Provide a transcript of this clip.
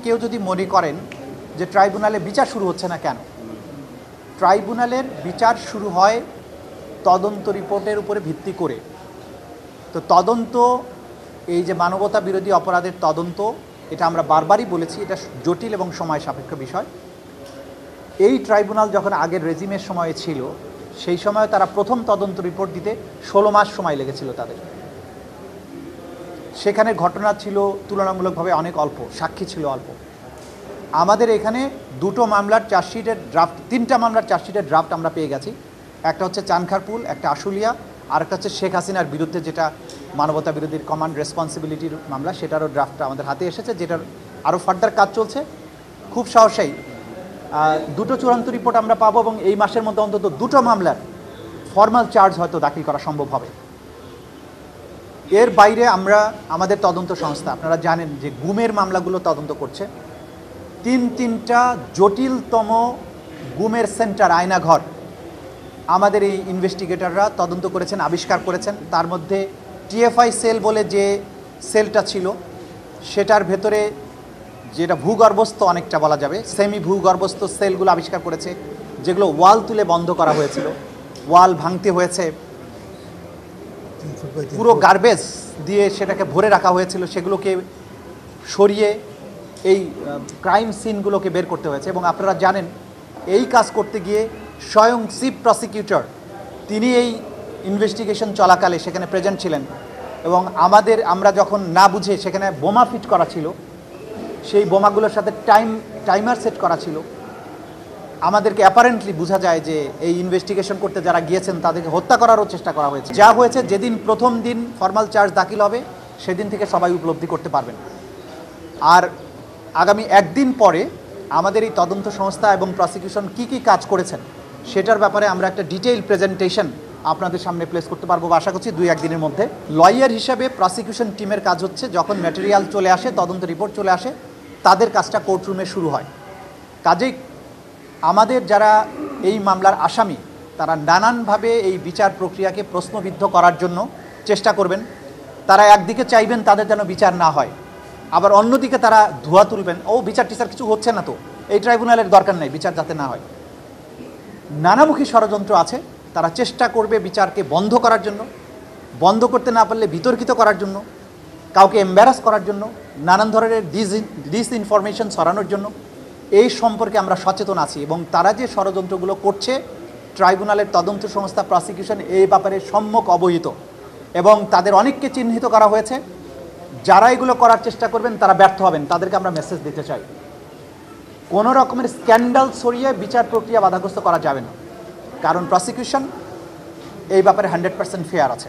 কেউ যদি মনে করেন যে ট্রাইব্যুনালে বিচার শুরু হচ্ছে না কেন, ট্রাইব্যুনালের বিচার শুরু হয় তদন্ত রিপোর্টের উপরে ভিত্তি করে। তো তদন্ত, এই যে মানবতা বিরোধী অপরাধের তদন্ত, এটা আমরা বারবারই বলেছি, এটা জটিল এবং সময় সাপেক্ষ বিষয়। এই ট্রাইব্যুনাল যখন আগের রেজিমের সময়ে ছিল, সেই সময় তারা প্রথম তদন্ত রিপোর্ট দিতে 16 মাস সময় লেগেছিল তাদের। সেখানে ঘটনা ছিল তুলনামূলকভাবে অনেক অল্প, সাক্ষী ছিল অল্প। আমাদের এখানে দুটো মামলার চার্জশিটের ড্রাফট, 3টা মামলার চার্জশিটের ড্রাফট আমরা পেয়ে গেছি। একটা হচ্ছে চানখারপুল, একটা আশুলিয়া, আর একটা হচ্ছে শেখ হাসিনার বিরুদ্ধে যেটা মানবতা বিরোধীর কমান্ড রেসপন্সিবিলিটির মামলা, সেটারও ড্রাফটটা আমাদের হাতে এসেছে, যেটার আরও ফার্দার কাজ চলছে। খুব সহসাই দুটো চূড়ান্ত রিপোর্ট আমরা পাবো এবং এই মাসের মধ্যে অন্তত দুটো মামলার ফর্মাল চার্জ হয়তো দাখিল করা সম্ভব হবে। এর বাইরে আমরা আমাদের তদন্ত সংস্থা, আপনারা জানেন যে গুমের মামলাগুলো তদন্ত করছে। তিনটা জটিলতম গুমের সেন্টার, আয়নাঘর আমাদের এই ইনভেস্টিগেটররা তদন্ত করেছেন, আবিষ্কার করেছেন। তার মধ্যে টিএফআই সেল বলে যে সেলটা ছিল, সেটার ভেতরে যেটা ভূগর্ভস্থ অনেকটা বলা যাবে, সেমি ভূগর্ভস্থ সেলগুলো আবিষ্কার করেছে, যেগুলো ওয়াল তুলে বন্ধ করা হয়েছিল, ওয়াল ভাঙতে হয়েছে, পুরো গার্বেজ দিয়ে সেটাকে ভরে রাখা হয়েছিল, সেগুলোকে সরিয়ে এই ক্রাইম সিনগুলোকে বের করতে হয়েছে। এবং আপনারা জানেন এই কাজ করতে গিয়ে স্বয়ং চিফ প্রসিকিউটর তিনি এই ইনভেস্টিগেশন চলাকালে সেখানে প্রেজেন্ট ছিলেন। এবং আমরা যখন না বুঝে সেখানে বোমা ফিট করা ছিল, সেই বোমাগুলোর সাথে টাইমার সেট করা ছিল। আমাদেরকে অ্যাপারেন্টলি বোঝা যায় যে এই ইনভেস্টিগেশন করতে যারা গিয়েছেন তাদেরকে হত্যা করারও চেষ্টা করা হয়েছে। যা হয়েছে, যেদিন প্রথম দিন ফর্মাল চার্জ দাখিল হবে সেদিন থেকে সবাই উপলব্ধি করতে পারবেন। আর আগামী একদিন পরে আমাদের এই তদন্ত সংস্থা এবং প্রসিকিউশন কি কাজ করেছেন সেটার ব্যাপারে আমরা একটা ডিটেইল প্রেজেন্টেশন আপনাদের সামনে প্লেস করতে পারবো, আশা করছি 2-1 দিনের মধ্যে। লয়ার হিসাবে প্রসিকিউশন টিমের কাজ হচ্ছে, যখন ম্যাটেরিয়াল চলে আসে, তদন্ত রিপোর্ট চলে আসে, তাদের কাজটা কোর্টরুমে শুরু হয়। কাজেই আমাদের যারা এই মামলার আসামি, তারা নানানভাবে এই বিচার প্রক্রিয়াকে প্রশ্নবিদ্ধ করার জন্য চেষ্টা করবেন। তারা একদিকে চাইবেন তাদের যেন বিচার না হয়, আবার অন্যদিকে তারা ধোয়া তুলবেন, বিচার টিচার কিছু হচ্ছে না, তো এই ট্রাইব্যুনালের দরকার নেই, বিচার যাতে না হয়। নানামুখী ষড়যন্ত্র আছে, তারা চেষ্টা করবে বিচারকে বন্ধ করার জন্য, বন্ধ করতে না পারলে বিতর্কিত করার জন্য, কাউকে এম্বারাস করার জন্য, নানান ধরনের ডিসইনফরমেশন ছড়ানোর জন্য। এই সম্পর্কে আমরা সচেতন আছি এবং তারা যে ষড়যন্ত্রগুলো করছে, ট্রাইব্যুনালের তদন্ত সংস্থা, প্রসিকিউশন এই ব্যাপারে সম্যক অবহিত এবং তাদের অনেককে চিহ্নিত করা হয়েছে। যারা এগুলো করার চেষ্টা করবেন তারা ব্যর্থ হবেন, তাদেরকে আমরা মেসেজ দিতে চাই। কোনো রকমের স্ক্যান্ডাল ছড়িয়ে বিচার প্রক্রিয়া বাধাগ্রস্ত করা যাবে না, কারণ প্রসিকিউশন এই ব্যাপারে 100% ফেয়ার আছে।